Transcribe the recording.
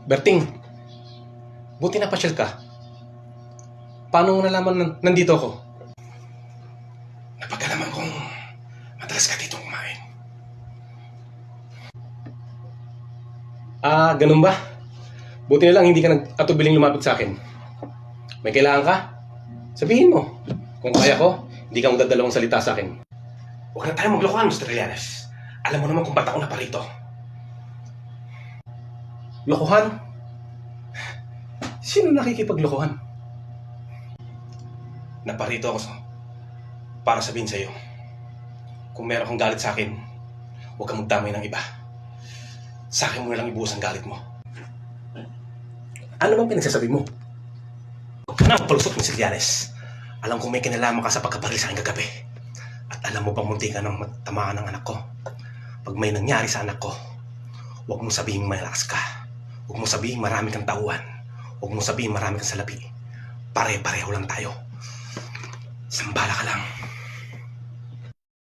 Berting, buti napasyal ka. Paano mo nalaman nandito ako? Napagalaman kong madalas ka dito kumain. Ganun ba? Buti na lang hindi ka nag-atubiling lumapit sa akin. May kailangan ka? Sabihin mo. Kung kaya ko, hindi ka magdadalawang salita sa akin. Huwag na tayo maglokohan, Mr. Llanes. Alam mo naman kung ba't ako naparito. Lokohan? Sino nakikipaglokohan? Naparito ako para sabihin sa'yo, kung meron kang galit sa akin, huwag kang magdamay ng iba. Sa akin mo na lang ibuhos ang galit mo. Ano bang pinagsasabi mo? Huwag ka na magpalusot, Mr. Llanes. Alam kong may kinalaman ka sa pagkabaril sa akin kagabi. At alam mo bang munti ka nang matamaan ng anak ko. Pag may nangyari sa anak ko, huwag mo sabihin malakas ka. Huwag mo sabihin marami kang tauhan. Huwag mo sabihin marami kang salapi. Pare-pareho lang tayo. Sambala ka lang.